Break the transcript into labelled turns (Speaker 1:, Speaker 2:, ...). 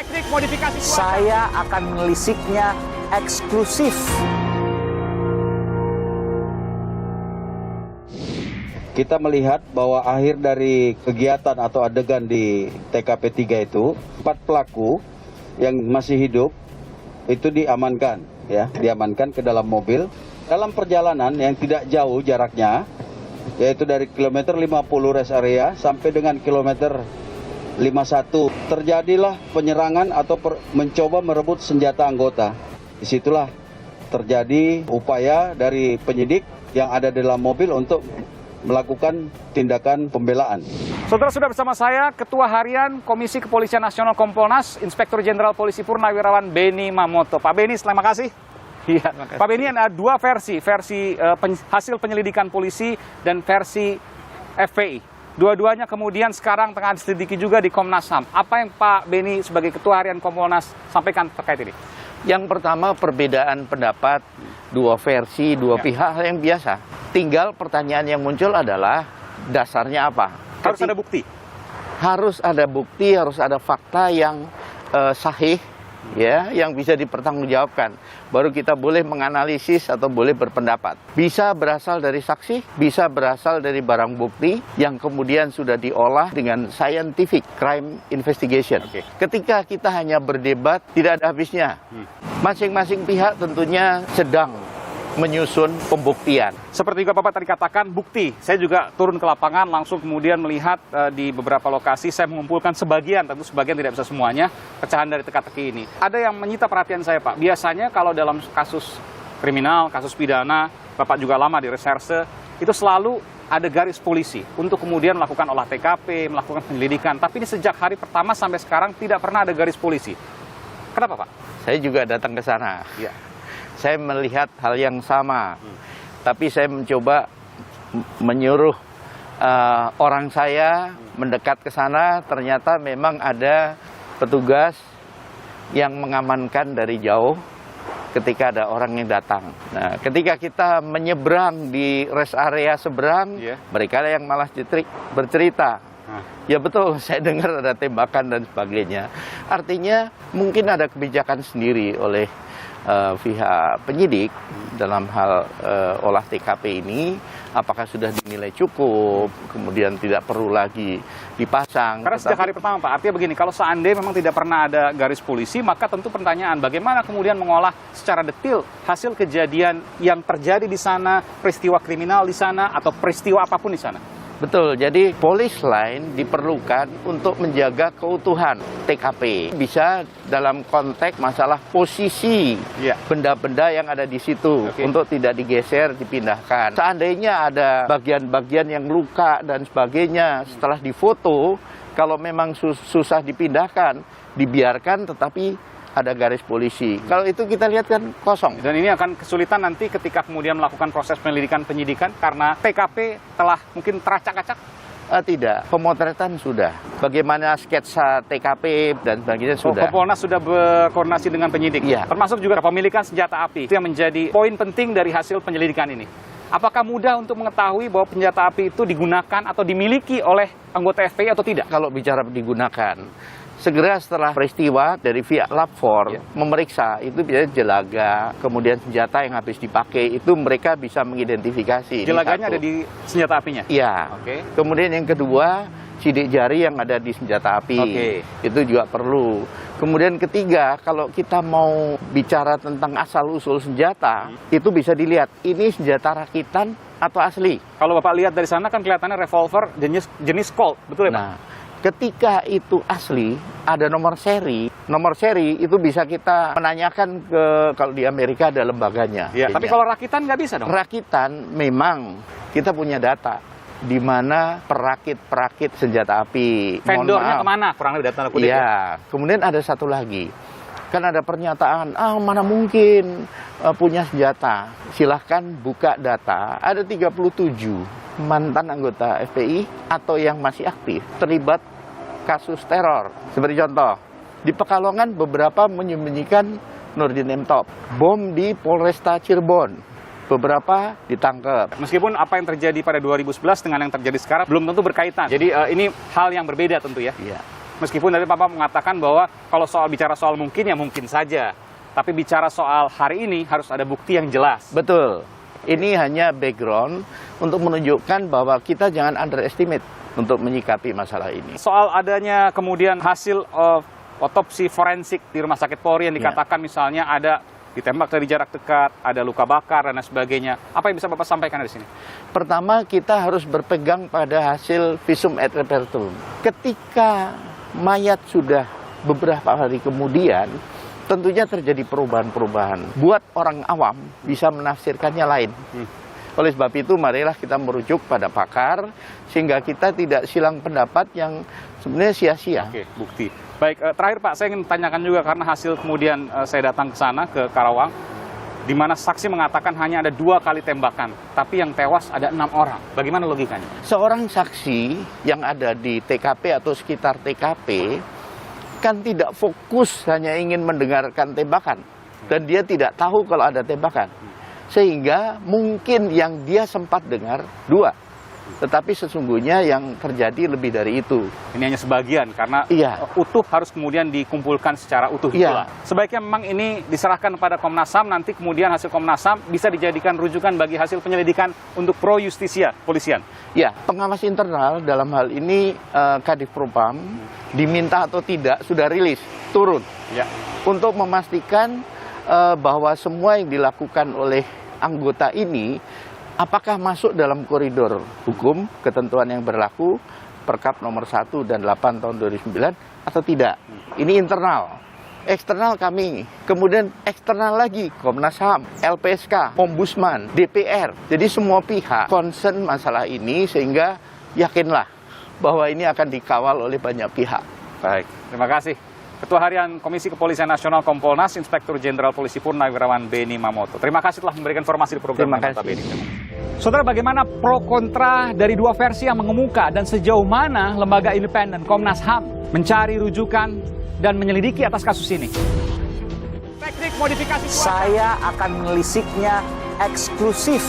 Speaker 1: elektrik modifikasi cuaca.
Speaker 2: Saya akan menelisiknya eksklusif.
Speaker 3: Kita melihat bahwa akhir dari kegiatan atau adegan di TKP 3 itu, 4 pelaku yang masih hidup itu diamankan, diamankan ke dalam mobil. Dalam perjalanan yang tidak jauh jaraknya, yaitu dari kilometer 50 rest area sampai dengan kilometer 51, terjadilah penyerangan atau mencoba merebut senjata anggota. Disitulah terjadi upaya dari penyidik yang ada di dalam mobil untuk melakukan tindakan pembelaan.
Speaker 1: Saudara, sudah bersama saya Ketua Harian Komisi Kepolisian Nasional Kompolnas, Inspektur Jenderal Polisi Purnawirawan Benny Mamoto. Pak Benny, terima kasih. Iya, Pak Benny, ada dua versi hasil penyelidikan polisi dan versi FPI. Dua-duanya kemudian sekarang tengah diselidiki juga di Komnas HAM. Apa yang Pak Benny sebagai Ketua Harian Kompolnas sampaikan terkait ini?
Speaker 4: Yang pertama, perbedaan pendapat, dua versi, dua pihak, hal yang biasa. Tinggal pertanyaan yang muncul adalah dasarnya apa?
Speaker 1: Harus ada bukti.
Speaker 4: Harus ada bukti, harus ada fakta yang sahih, yang bisa dipertanggungjawabkan. Baru kita boleh menganalisis atau boleh berpendapat. Bisa berasal dari saksi, bisa berasal dari barang bukti yang kemudian sudah diolah dengan scientific crime investigation. Ketika kita hanya berdebat, tidak ada habisnya. Masing-masing pihak tentunya sedang menyusun pembuktian.
Speaker 1: Seperti juga Bapak tadi katakan, bukti. Saya juga turun ke lapangan, langsung kemudian melihat di beberapa lokasi. Saya mengumpulkan sebagian, tentu sebagian tidak bisa semuanya, pecahan dari teka-teki ini. Ada yang menyita perhatian saya, Pak. Biasanya kalau dalam kasus kriminal, kasus pidana, Bapak juga lama di reserse, itu selalu ada garis polisi untuk kemudian melakukan olah TKP, melakukan penyelidikan. Tapi ini sejak hari pertama sampai sekarang tidak pernah ada garis polisi. Kenapa, Pak?
Speaker 4: Saya juga datang ke sana.
Speaker 1: Ya.
Speaker 4: Saya melihat hal yang sama, tapi saya mencoba menyuruh orang saya mendekat ke sana. Ternyata memang ada petugas yang mengamankan dari jauh ketika ada orang yang datang. Nah, ketika kita menyeberang di rest area seberang, mereka yang malah bercerita. Ya betul, saya dengar ada tembakan dan sebagainya. Artinya mungkin ada kebijakan sendiri oleh pihak penyidik dalam hal olah TKP ini, apakah sudah dinilai cukup, kemudian tidak perlu lagi dipasang.
Speaker 1: Karena sejak hari pertama, Pak, artinya begini, kalau seandainya memang tidak pernah ada garis polisi, maka tentu pertanyaan bagaimana kemudian mengolah secara detail hasil kejadian yang terjadi di sana, peristiwa kriminal di sana, atau peristiwa apapun di sana.
Speaker 4: Betul, jadi police line diperlukan untuk menjaga keutuhan TKP. Bisa dalam konteks masalah posisi benda-benda yang ada di situ untuk tidak digeser, dipindahkan. Seandainya ada bagian-bagian yang luka dan sebagainya setelah difoto, kalau memang susah dipindahkan, dibiarkan tetapi ada garis polisi. Kalau itu kita lihat kan kosong.
Speaker 1: Dan ini akan kesulitan nanti ketika kemudian melakukan proses penyidikan karena TKP telah mungkin teracak-acak?
Speaker 4: Tidak, pemotretan sudah. Bagaimana sketsa TKP dan sebagainya sudah.
Speaker 1: Kompolnas sudah berkoordinasi dengan penyidik. Termasuk juga kepemilikan senjata api. Itu yang menjadi poin penting dari hasil penyelidikan ini. Apakah mudah untuk mengetahui bahwa senjata api itu digunakan atau dimiliki oleh anggota FPI atau tidak?
Speaker 4: Kalau bicara digunakan, segera setelah peristiwa dari pihak Lapor memeriksa, itu biasanya jelaga, kemudian senjata yang habis dipakai, itu mereka bisa mengidentifikasi.
Speaker 1: Jelaganya ada di senjata apinya?
Speaker 4: Iya. Kemudian yang kedua, sidik jari yang ada di senjata api. Itu juga perlu. Kemudian ketiga, kalau kita mau bicara tentang asal-usul senjata, itu bisa dilihat, ini senjata rakitan atau asli.
Speaker 1: Kalau Bapak lihat dari sana kan kelihatannya revolver jenis Colt, betul ya Pak?
Speaker 4: Nah, ketika itu asli, ada nomor seri. Nomor seri itu bisa kita menanyakan ke, kalau di Amerika ada lembaganya.
Speaker 1: Tapi kalau rakitan nggak bisa dong?
Speaker 4: Rakitan memang kita punya data di mana perakit senjata api.
Speaker 1: Vendornya kemana? Kurang lebih data kutip.
Speaker 4: Kemudian ada satu lagi. Kan ada pernyataan, mana mungkin punya senjata. Silahkan buka data, ada 37 mantan anggota FPI atau yang masih aktif terlibat kasus teror. Seperti contoh, di Pekalongan beberapa menyembunyikan Nurdin M. Top, bom di Polresta Cirebon, beberapa ditangkap.
Speaker 1: Meskipun apa yang terjadi pada 2011 dengan yang terjadi sekarang belum tentu berkaitan. Jadi ini hal yang berbeda tentu ya. Meskipun tadi Bapak mengatakan bahwa kalau bicara soal mungkin ya mungkin saja. Tapi bicara soal hari ini harus ada bukti yang jelas.
Speaker 4: Betul. Ini hanya background untuk menunjukkan bahwa kita jangan underestimate untuk menyikapi masalah ini.
Speaker 1: Soal adanya kemudian hasil otopsi forensik di Rumah Sakit Polri yang dikatakan misalnya ada ditembak dari jarak dekat, ada luka bakar dan lain sebagainya. Apa yang bisa Bapak sampaikan di sini?
Speaker 4: Pertama, kita harus berpegang pada hasil visum et repertum. Ketika mayat sudah beberapa hari kemudian, tentunya terjadi perubahan-perubahan. Buat orang awam bisa menafsirkannya lain. Oleh sebab itu, marilah kita merujuk pada pakar, sehingga kita tidak silang pendapat yang sebenarnya sia-sia.
Speaker 1: Oke, bukti. Baik, terakhir Pak, saya ingin tanyakan juga karena hasil kemudian saya datang ke sana, ke Karawang, di mana saksi mengatakan hanya ada 2 kali tembakan, tapi yang tewas ada 6 orang. Bagaimana logikanya?
Speaker 4: Seorang saksi yang ada di TKP atau sekitar TKP, kan tidak fokus hanya ingin mendengarkan tembakan. Dan dia tidak tahu kalau ada tembakan. Sehingga mungkin yang dia sempat dengar 2. Tetapi sesungguhnya yang terjadi lebih dari itu.
Speaker 1: Ini hanya sebagian, karena utuh harus kemudian dikumpulkan secara utuh pula. Sebaiknya memang ini diserahkan kepada Komnas HAM, nanti kemudian hasil Komnas HAM bisa dijadikan rujukan bagi hasil penyelidikan untuk pro justisia polisian.
Speaker 4: Ya, pengawas internal dalam hal ini Kadif Propam diminta atau tidak sudah rilis, turun. Untuk memastikan bahwa semua yang dilakukan oleh anggota ini apakah masuk dalam koridor hukum, ketentuan yang berlaku, Perkap nomor 1 dan 8 tahun 2009 atau tidak. Ini internal. Eksternal kami. Kemudian eksternal lagi, Komnas HAM, LPSK, Ombudsman, DPR. Jadi semua pihak concern masalah ini sehingga yakinlah bahwa ini akan dikawal oleh banyak pihak.
Speaker 1: Baik, terima kasih. Ketua Harian Komisi Kepolisian Nasional Kompolnas, Inspektur Jenderal Polisi Purnawirawan Beni Mamoto. Terima kasih telah memberikan informasi di program Mata Beni. Saudara, bagaimana pro kontra dari 2 versi yang mengemuka dan sejauh mana lembaga independen Komnas HAM mencari rujukan dan menyelidiki atas kasus ini? Teknik modifikasi cuaca.
Speaker 2: Saya akan menelisiknya eksklusif